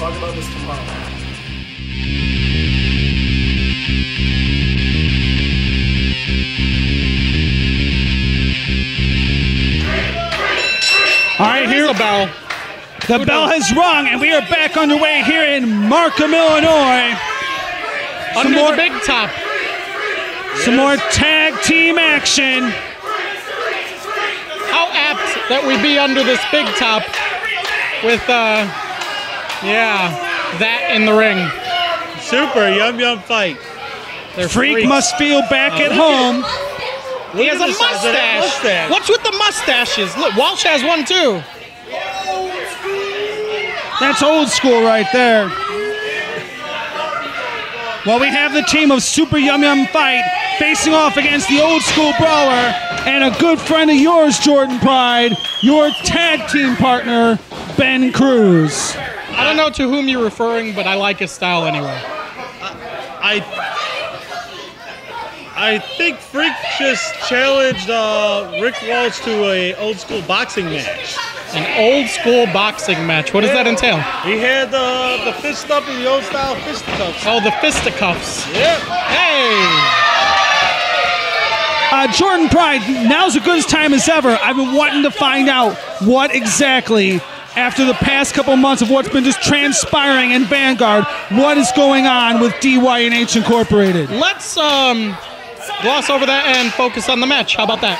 talk about this tomorrow. All right, here's the bell. The bell has rung, and we are back underway here in Markham, Illinois. Under the big top. Some more tag team action. How apt that we be under this big top with, that in the ring. Super yum fight. Freak must feel back at home. He has a mustache. What's with the mustaches? Look, Walsh has one too. That's old school right there. Well, we have the team of Super Yum Yum Fight facing off against the Old School Brawler and a good friend of yours, Jordan Pride, your tag team partner, Ben Cruz. I don't know to whom you're referring, but I like his style anyway. I think Freak just challenged Rick Walsh to a old school boxing match. An old school boxing match. What does that entail? He had the fist up in the old style fisticuffs. Oh, the fisticuffs. Yep. Hey! Jordan Pride, now's as good a time as ever. I've been wanting to find out what exactly, after the past couple months of what's been just transpiring in Vanguard, what is going on with DYNH Incorporated. Let's gloss over that and focus on the match. How about that?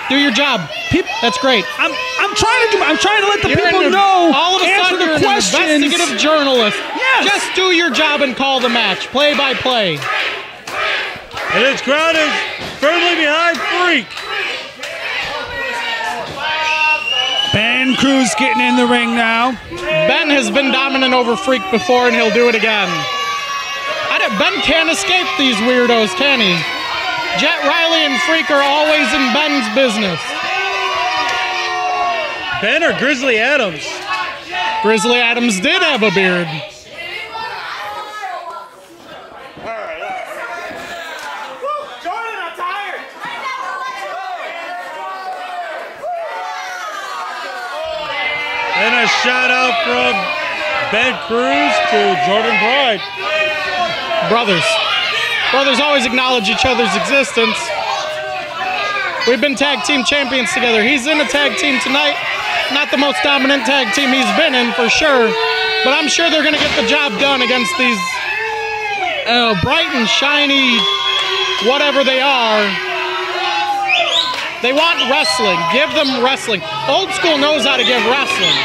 Do your job. That's great. I'm trying to let the people know. All of a sudden, you're an investigative journalist. Yes. Just do your job and call the match, play by play. And its crowd is firmly behind Freak. Ben Cruz getting in the ring now. Ben has been dominant over Freak before, and he'll do it again. Ben can't escape these weirdos, can he? Jet Riley and Freak are always in Ben's business. Ben or Grizzly Adams? Grizzly Adams did have a beard. Jordan, I'm tired. And a shout out from Ben Cruz to Jordan Pride. Brothers always acknowledge each other's existence. We've been tag team champions together. He's in a tag team tonight. Not the most dominant tag team he's been in, for sure. But I'm sure they're going to get the job done against these bright and shiny whatever they are. They want wrestling. Give them wrestling. Old School knows how to give wrestling.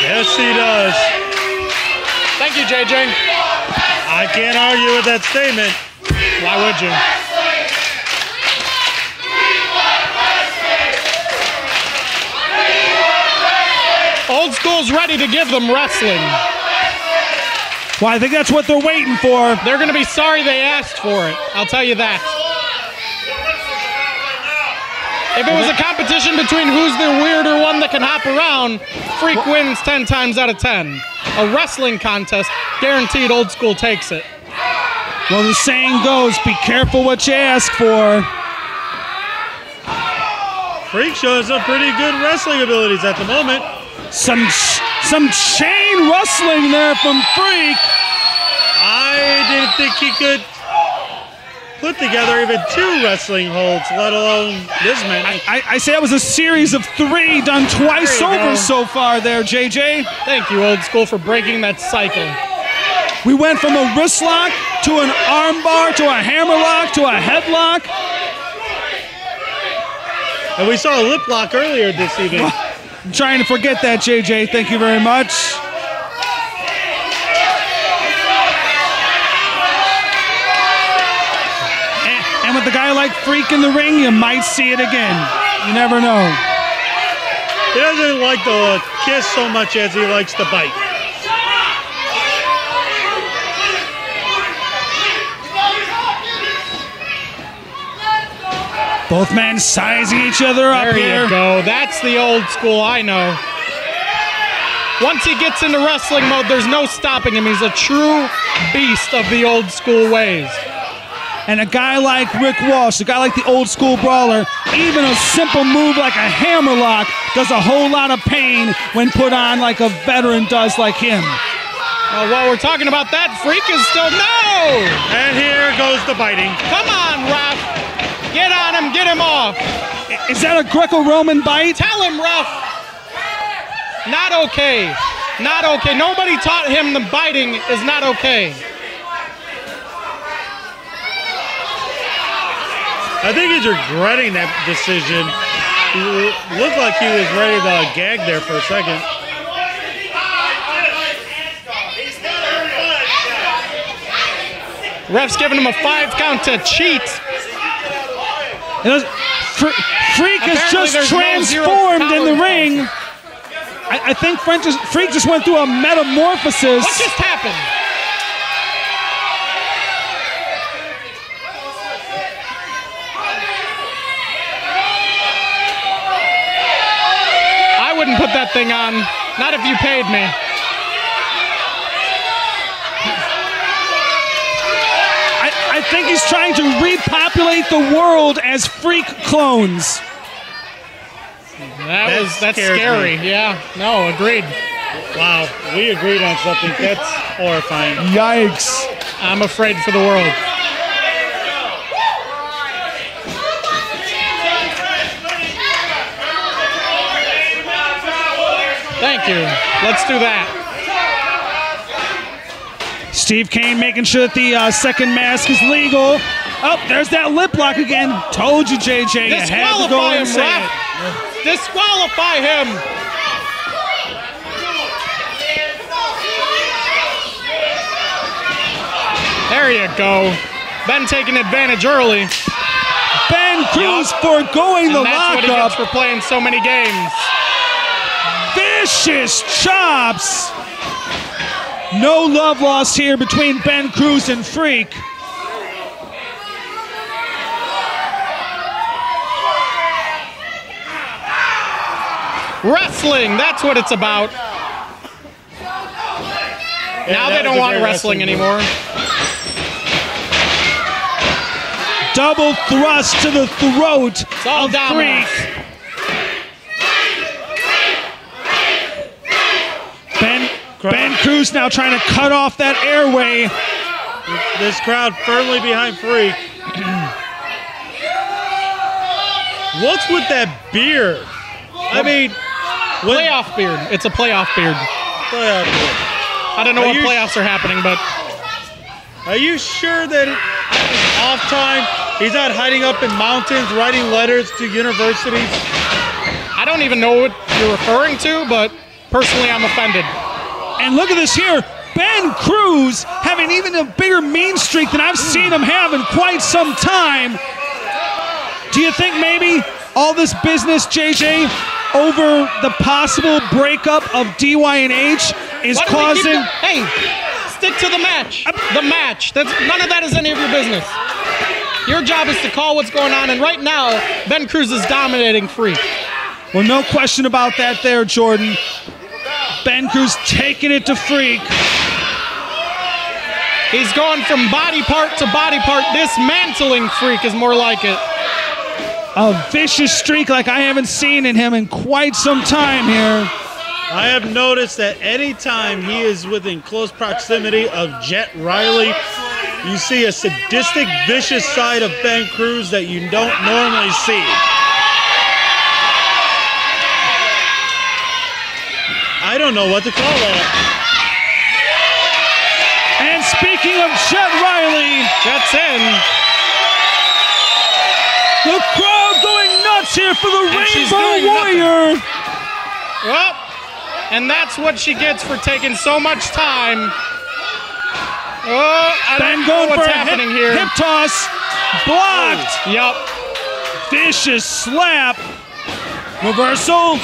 Yes, he does. Thank you, JJ. I can't argue with that statement. Why would you? Old School's ready to give them wrestling. Well, I think that's what they're waiting for. They're going to be sorry they asked for it. I'll tell you that. If it was a competition between who's the weirder one that can hop around, Freak wins 10 times out of 10. A wrestling contest, guaranteed Old School takes it. Well, the saying goes, be careful what you ask for. Freak shows some pretty good wrestling abilities at the moment. Some chain wrestling there from Freak. I didn't think he could put together even 2 wrestling holds, let alone dismantling. I say that was a series of 3 done twice over so far there, JJ. Thank you, Old School, for breaking that cycle. We went from a wrist lock to an arm bar to a hammer lock to a headlock. And we saw a lip lock earlier this evening. I'm trying to forget that, JJ. Thank you very much. And with a guy like Freak in the ring, you might see it again. You never know. He doesn't like to kiss so much as he likes to bite. Both men sizing each other up here. There you go. That's the Old School I know. Once he gets into wrestling mode, there's no stopping him. He's a true beast of the Old School ways. And a guy like Rick Walsh, a guy like the Old School Brawler, even a simple move like a hammerlock does a whole lot of pain when put on like a veteran does like him. While we're talking about that, Freak is still, no! And here goes the biting. Come on, ref. Get on him, get him off. Is that a Greco-Roman bite? Tell him, ref. Not okay. Not okay. Nobody taught him the biting is not okay. I think he's regretting that decision. He looked like he was ready to gag there for a second. Ref's giving him a 5 count to cheat. Freak has just transformed in the ring. I think Freak just went through a metamorphosis. What just happened? I wouldn't put that thing on. Not if you paid me. I think he's trying to repopulate the world as Freak clones. That's scary. Yeah, no, agreed. Wow, we agreed on something. That's horrifying. Yikes. I'm afraid for the world. Thank you. Let's do that. Steve Kane making sure that the second mask is legal. Oh, there's that lip lock again. Told you, JJ. You had to go and say it. Disqualify him. There you go. Ben taking advantage early. Ben Cruz foregoing the that's what he lockup. gets for playing so many games. Vicious chops. No love lost here between Ben Cruz and Freak. Wrestling, that's what it's about. Now they don't want wrestling anymore. Double thrust to the throat all of dominance. Freak. Ben Cruz now trying to cut off that airway. This crowd firmly behind Freak. What's with that beard? I mean, playoff beard. It's a playoff beard. Playoff beard. I don't know what playoffs are happening, but are you sure that off time he's not hiding up in mountains writing letters to universities? I don't even know what you're referring to, but personally I'm offended. And look at this here. Ben Cruz having even a bigger mean streak than I've seen him have in quite some time. Do you think maybe all this business, JJ, over the possible breakup of DY&H is causing... Hey, stick to the match. The match. None of that is any of your business. Your job is to call what's going on, and right now, Ben Cruz is dominating Freak. Well, no question about that there, Jordan. Ben Cruz taking it to Freak. He's going from body part to body part. Dismantling Freak is more like it. A vicious streak like I haven't seen in him in quite some time here. I have noticed that anytime he is within close proximity of Jet Riley, you see a sadistic, vicious side of Ben Cruz that you don't normally see. I don't know what to call that. And speaking of Jet Riley, Jet's in. The crowd going nuts here for the Rainbow Warrior. Well, and that's what she gets for taking so much time. Oh, I don't know what's happening here. Hip toss, blocked. Yup. Vicious slap. Reversal.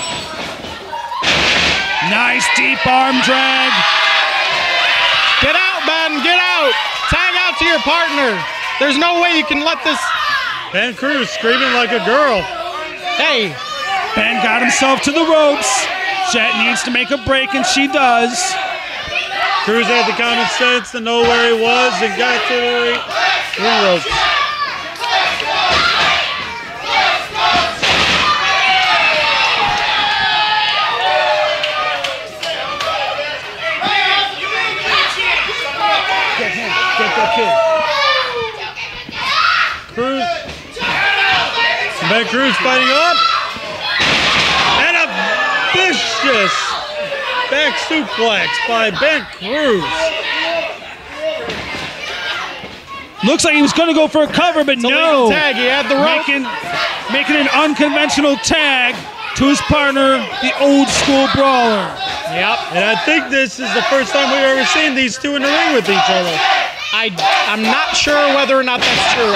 Nice deep arm drag. Get out, Ben, get out. Tag out to your partner. There's no way you can let this... Ben Cruz screaming like a girl. Hey. Ben got himself to the ropes. Jet needs to make a break, and she does. Cruz had the common sense to know where he was and got to the ring ropes. Get that kid. Cruz. Ben Cruz fighting up. And a vicious back suplex by Ben Cruz. Looks like he was going to go for a cover, but no. Tag. He had the rope. Making an unconventional tag to his partner, the old school brawler. Yep. And I think this is the first time we've ever seen these two in the ring with each other. I'm not sure whether or not that's true.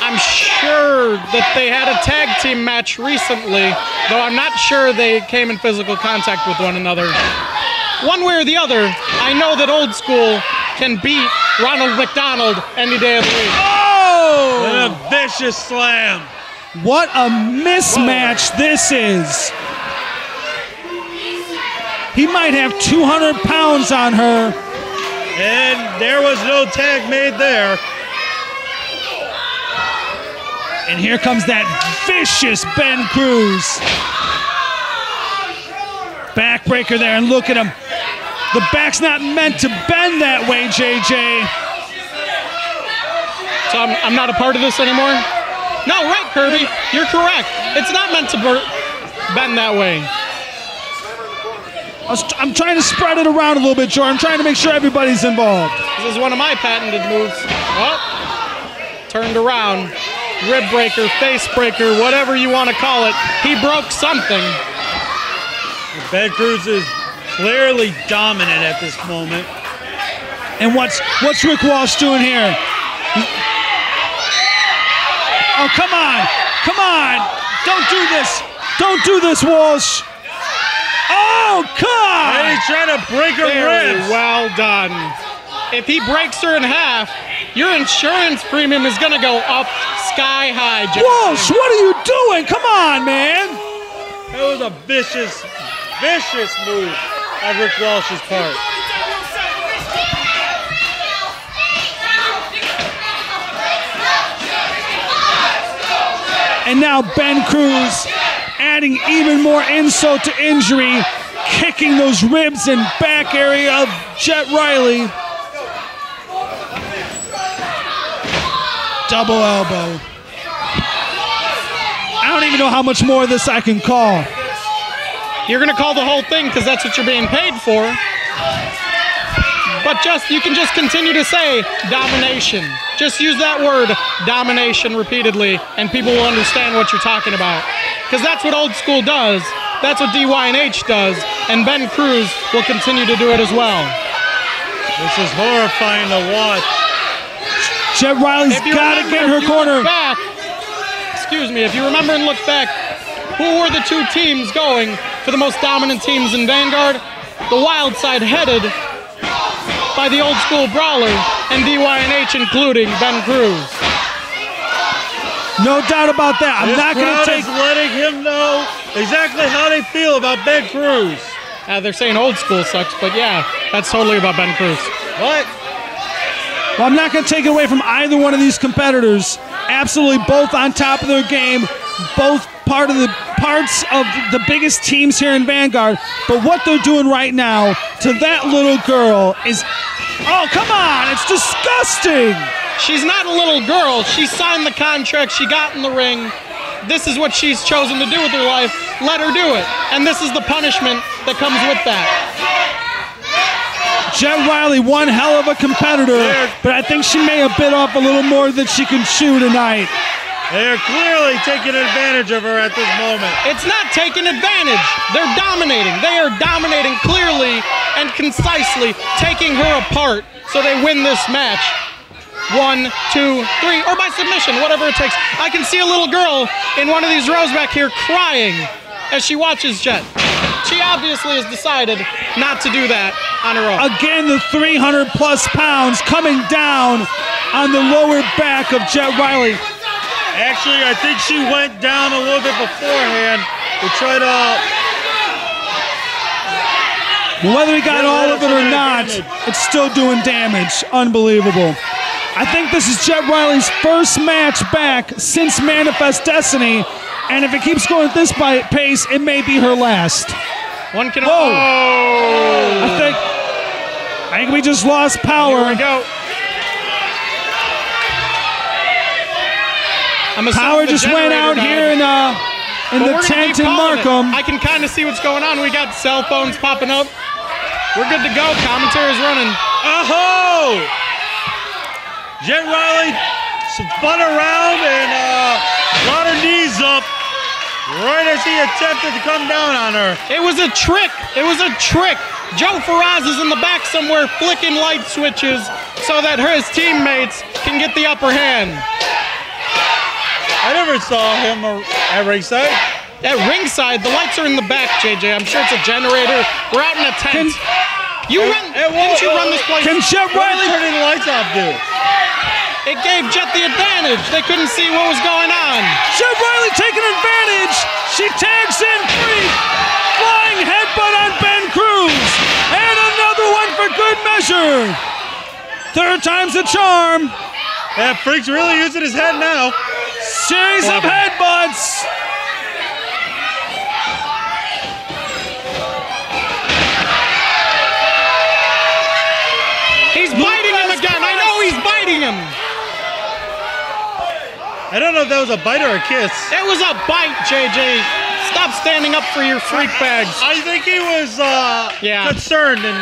I'm sure that they had a tag team match recently, though I'm not sure they came in physical contact with one another. One way or the other, I know that Old School can beat Ronald McDonald any day of the week. Oh! And a vicious slam. What a mismatch this is. He might have 200 pounds on her. And there was no tag made there. And here comes that vicious Ben Cruz. Backbreaker there, and look at him. The back's not meant to bend that way, JJ. So I'm not a part of this anymore? No, right, Kirby. You're correct. It's not meant to bend that way. I'm trying to spread it around a little bit, Jordan. I'm trying to make sure everybody's involved. This is one of my patented moves. Oh, turned around. Rib breaker, face breaker, whatever you want to call it. He broke something. Ben Cruz is clearly dominant at this moment. And what's Rick Walsh doing here? Oh, come on. Come on. Don't do this. Don't do this, Walsh. Oh, God. And he's trying to break her ribs. Well done. If he breaks her in half, your insurance premium is going to go up sky high. Walsh, what are you doing? Come on, man. That was a vicious move on Rick Walsh's part. And now Ben Cruz adding even more insult to injury, kicking those ribs and back area of Jet Riley. Double elbow. I don't even know how much more of this I can call. You're going to call the whole thing because that's what you're being paid for. But you can just continue to say domination. Just use that word, domination, repeatedly, and people will understand what you're talking about. Because that's what Old School does. That's what DYNH does. And Ben Cruz will continue to do it as well. This is horrifying to watch. Jet Riley's got to get her corner. If you remember and look back, who were the two teams going for the most dominant teams in Vanguard? The Wild Side headed by the Old School Brawler and DYNH including Ben Cruz. No doubt about that. I'm not going to take... letting him know exactly how they feel about Ben Cruz. They're saying Old School sucks, but yeah, that's totally about Ben Cruz. What? Well, I'm not going to take it away from either one of these competitors. Absolutely both on top of their game, both parts of the biggest teams here in Vanguard. But what they're doing right now to that little girl is, oh, come on, it's disgusting. She's not a little girl. She signed the contract. She got in the ring. This is what she's chosen to do with her life. Let her do it. And this is the punishment that comes with that. Jet Riley, one hell of a competitor, but I think she may have bit off a little more than she can chew tonight. They're clearly taking advantage of her at this moment. It's not taking advantage. They're dominating. They are dominating clearly and concisely, taking her apart so they win this match. 1, 2, 3, or by submission, whatever it takes. I can see a little girl in one of these rows back here crying as she watches Jet. She obviously has decided not to do that on her own. Again, the 300-plus pounds coming down on the lower back of Jet Riley. Actually, I think she went down a little bit beforehand to try to... Whether he got all of it or not, it's still doing damage. Unbelievable. I think this is Jet Riley's first match back since Manifest Destiny, and if it keeps going at this pace, it may be her last. One can... Whoa! I think... I think we just lost power. Here we go. Power just went out here in the tent in Markham. I can kind of see what's going on. We got cell phones popping up. We're good to go. Commentary's running. Oh! Jet Riley spun around and got her knees up right as he attempted to come down on her. It was a trick. It was a trick. Joe Faraz is in the back somewhere flicking light switches so that his teammates can get the upper hand. I never saw him at ringside. At ringside, the lights are in the back, JJ. I'm sure it's a generator. We're out in a tent. Didn't you run this place? Can Jet Riley turning the lights off, dude? It gave Jet the advantage. They couldn't see what was going on. Jet Riley taking advantage. She tags in Freak. Flying headbutt on Ben Cruz. And another one for good measure. Third time's the charm. Yeah, Freak's really using his head now. Series of headbutts. He's biting him again. I know he's biting him. I don't know if that was a bite or a kiss. It was a bite, JJ. Stop standing up for your freak bags. I think he was concerned and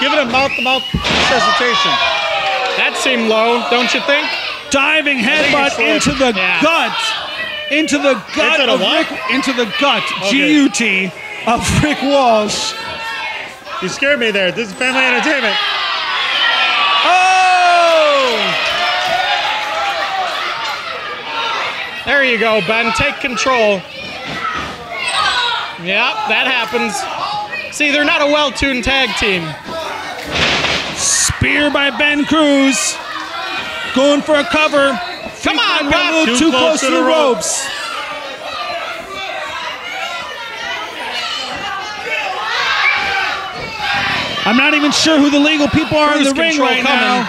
giving a mouth-to-mouth resuscitation. That seemed low, don't you think? Diving headbutt into the gut. Into the gut of Rick. Into the gut. Okay. G-U-T of Rick Walsh. You scared me there. This is family entertainment. Oh! There you go, Ben. Take control. Yep, that happens. See, they're not a well-tuned tag team. Spear by Ben Cruz. Going for a cover. Come on, a little too close to the ropes. I'm not even sure who the legal people are in the ring right now.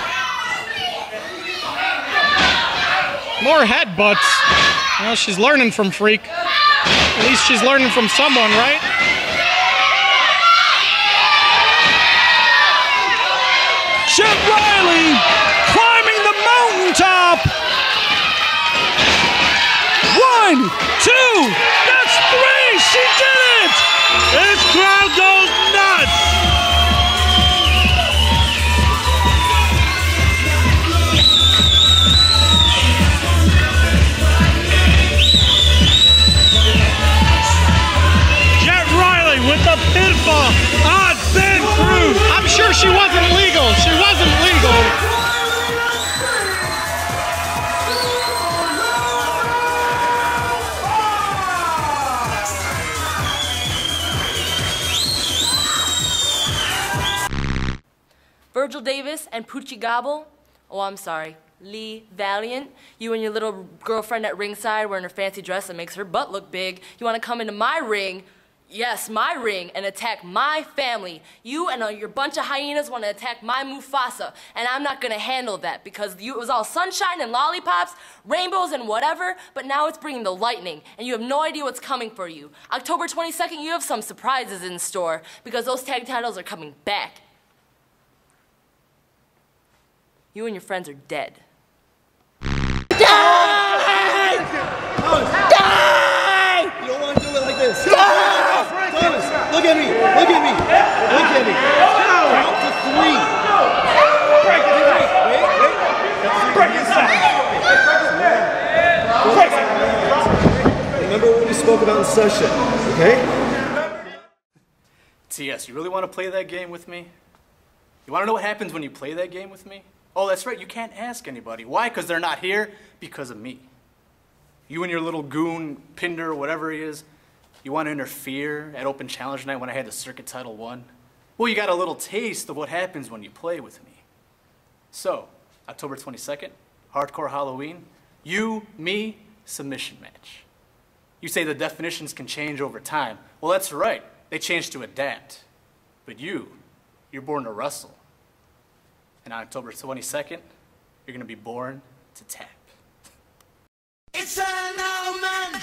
More headbutts. Well, she's learning from Freak. At least she's learning from someone, right? Jet Riley climbing the mountaintop. 1, 2, that's 3. She did it. This crowd goes nuts. With the pinfall on Ben Cruz. I'm sure she wasn't legal. She wasn't legal. Virgil Davis and Poochie Gobble. Oh, I'm sorry. Lee Valiant. You and your little girlfriend at ringside wearing her fancy dress that makes her butt look big. You want to come into my ring? Yes, my ring, and attack my family. You and your bunch of hyenas want to attack my Mufasa, and I'm not going to handle that because it was all sunshine and lollipops, rainbows and whatever, but now it's bringing the lightning, and you have no idea what's coming for you. October 22nd, you have some surprises in store because those tag titles are coming back. You and your friends are dead. Die! Die! You don't want to do it like this. Thomas, look at me. Look at me. Look at me. Count to 3. Break it. Break it. Remember what we spoke about in session, okay? TS, you really want to play that game with me? You want to know what happens when you play that game with me? Oh, that's right, you can't ask anybody. Why? Because they're not here? Because of me. You and your little goon, Pinder, whatever he is, you want to interfere at Open Challenge Night when I had the circuit title won? Well, you got a little taste of what happens when you play with me. So, October 22nd, Hardcore Halloween, you, me, submission match. You say the definitions can change over time. Well, that's right, they change to adapt. But you're born to wrestle. And on October 22nd, you're gonna be born to tap. It's an old man